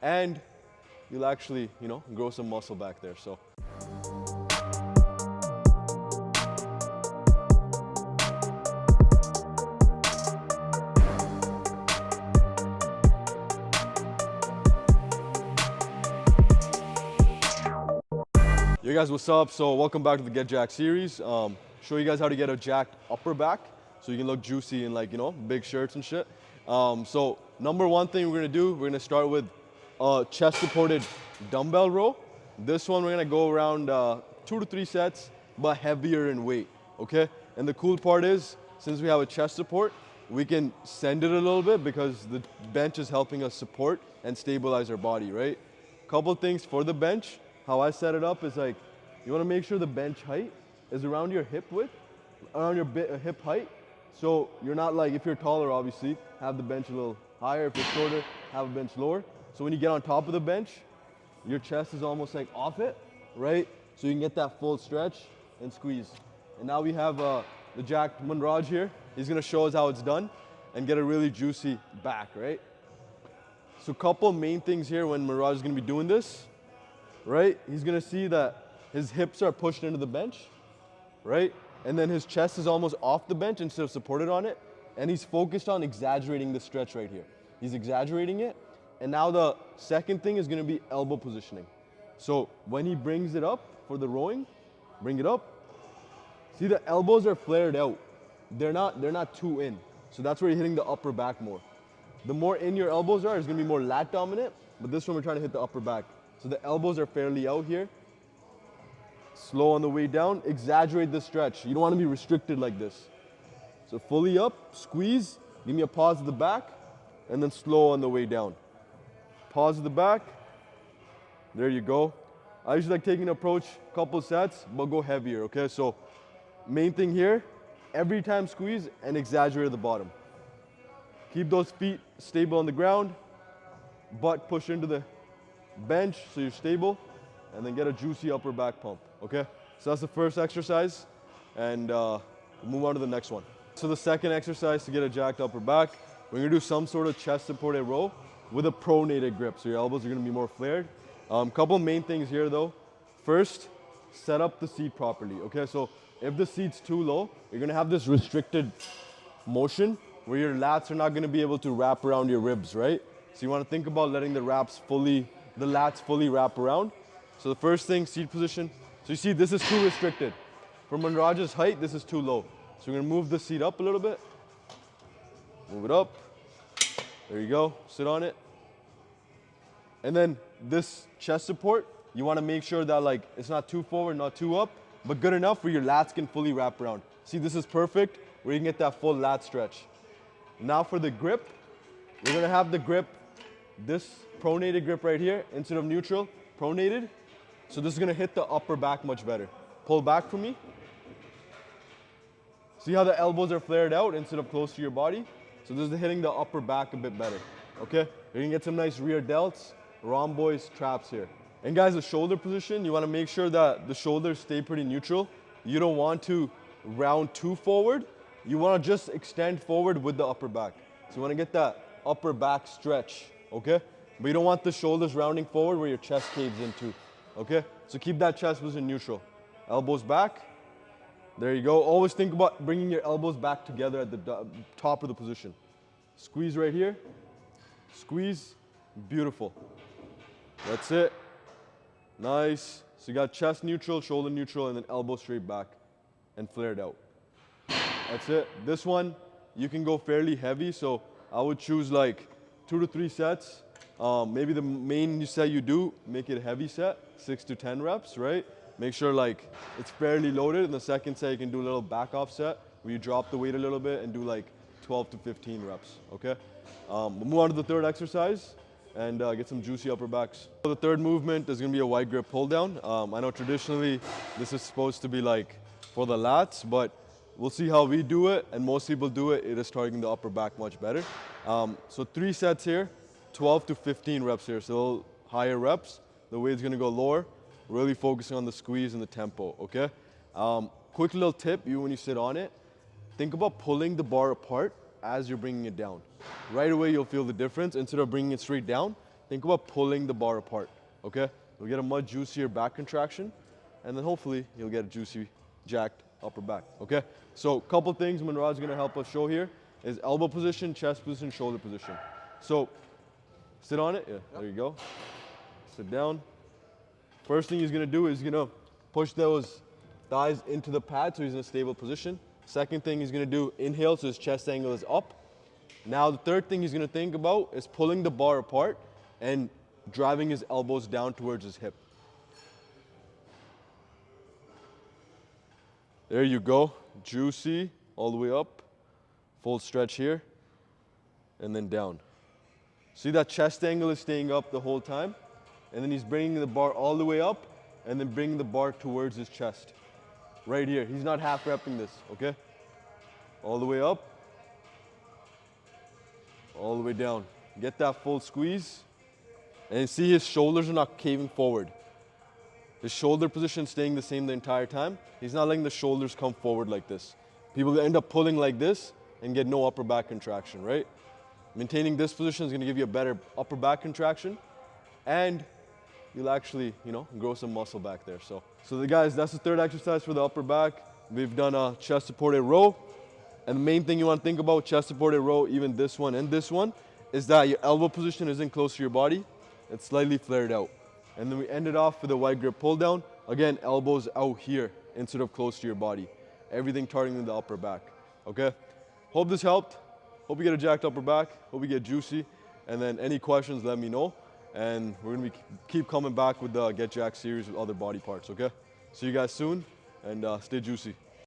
and you'll actually, grow some muscle back there. So. Yo guys, what's up? So welcome back to the Get Jacked series. Show you guys how to get a jacked upper back so you can look juicy in big shirts and shit. So number one thing we're gonna do, we're gonna start with a chest supported dumbbell row. This one we're gonna go around 2 to 3 sets, but heavier in weight, okay? And the cool part is, since we have a chest support, we can send it a little bit because the bench is helping us support and stabilize our body, right? Couple things for the bench. How I set it up is you want to make sure the bench height is around your hip width, around your hip height. So you're not if you're taller, obviously, have the bench a little higher. If you're shorter, have a bench lower. So when you get on top of the bench, your chest is almost off it, right? So you can get that full stretch and squeeze. And now we have the jacked Manraj here. He's going to show us how it's done and get a really juicy back, right? So a couple main things here when Manraj is going to be doing this. Right? He's gonna see that his hips are pushed into the bench, right? And then his chest is almost off the bench instead of supported on it. And he's focused on exaggerating the stretch right here. He's exaggerating it. And now the second thing is gonna be elbow positioning. So when he brings it up for the rowing, bring it up. See, the elbows are flared out. They're not too in. So that's where you're hitting the upper back more. The more in your elbows are, it's gonna be more lat dominant, but this one we're trying to hit the upper back. So the elbows are fairly out here. Slow on the way down, exaggerate the stretch. You don't want to be restricted like this. So fully up, squeeze, give me a pause at the back, and then slow on the way down. Pause at the back, there you go. I usually taking an approach, couple sets, but go heavier, okay? So main thing here, every time squeeze and exaggerate at the bottom. Keep those feet stable on the ground, butt push into the bench so you're stable, and then get a juicy upper back pump, okay? So that's the first exercise, and we'll move on to the next one. So the second exercise to get a jacked upper back, we're gonna do some sort of chest supported row with a pronated grip, so your elbows are gonna be more flared. Couple main things here though. First, set up the seat properly, okay? So if the seat's too low, you're gonna have this restricted motion where your lats are not gonna be able to wrap around your ribs, right? So you wanna think about letting the lats fully wrap around. So the first thing, seat position. So you see this is too restricted. For Manraj's height, this is too low. So we're gonna move the seat up a little bit. Move it up. There you go, sit on it. And then this chest support, you wanna make sure that it's not too forward, not too up, but good enough where your lats can fully wrap around. See, this is perfect, where you can get that full lat stretch. Now for the grip, we're gonna have the grip, this pronated grip right here, instead of neutral, pronated. So this is gonna hit the upper back much better. Pull back from me. See how the elbows are flared out instead of close to your body? So this is hitting the upper back a bit better, okay? You're gonna get some nice rear delts, rhomboids, traps here. And guys, the shoulder position, you wanna make sure that the shoulders stay pretty neutral. You don't want to round too forward. You wanna just extend forward with the upper back. So you wanna get that upper back stretch, okay? But you don't want the shoulders rounding forward where your chest caves into, okay? So keep that chest position neutral. Elbows back, there you go. Always think about bringing your elbows back together at the top of the position. Squeeze right here, squeeze, beautiful. That's it, nice. So you got chest neutral, shoulder neutral, and then elbow straight back and flared out. That's it. This one, you can go fairly heavy, so I would choose 2 to 3 sets. Maybe the main set you do, make it a heavy set, 6 to 10 reps, right? Make sure it's fairly loaded. And the second set, you can do a little back off set where you drop the weight a little bit and do 12 to 15 reps, okay? We'll move on to the third exercise and get some juicy upper backs. So the third movement is gonna be a wide grip pull down. I know traditionally this is supposed to be for the lats, but we'll see how we do it, and most people do it. It is targeting the upper back much better. So 3 sets here, 12 to 15 reps here, so higher reps. The weight's gonna go lower, really focusing on the squeeze and the tempo, okay? Quick little tip, when you sit on it, think about pulling the bar apart as you're bringing it down. Right away, you'll feel the difference. Instead of bringing it straight down, think about pulling the bar apart, okay? You'll get a much juicier back contraction, and then hopefully you'll get a juicy, jacked upper back, okay? So a couple things Manraj's gonna help us show here is elbow position, chest position, shoulder position. So sit on it, yeah, there you go. Sit down. First thing he's gonna do is gonna push those thighs into the pad so he's in a stable position. Second thing he's gonna do, inhale so his chest angle is up. Now the third thing he's gonna think about is pulling the bar apart and driving his elbows down towards his hip. There you go, juicy, all the way up. Full stretch here, and then down. See that chest angle is staying up the whole time, and then he's bringing the bar all the way up, and then bringing the bar towards his chest. Right here, he's not half repping this, okay? All the way up, all the way down. Get that full squeeze, and see his shoulders are not caving forward. His shoulder position staying the same the entire time. He's not letting the shoulders come forward like this. People end up pulling like this and get no upper back contraction, right? Maintaining this position is gonna give you a better upper back contraction, and you'll actually, grow some muscle back there. So the guys, that's the third exercise for the upper back. We've done a chest supported row. And the main thing you want to think about chest supported row, even this one and this one, is that your elbow position isn't close to your body. It's slightly flared out. And then we ended off with a wide grip pull down. Again, elbows out here instead of close to your body. Everything targeting the upper back, okay? Hope this helped. Hope you get a jacked upper back. Hope you get juicy. And then any questions, let me know. And we're gonna keep coming back with the Get Jacked series with other body parts, okay? See you guys soon, and stay juicy.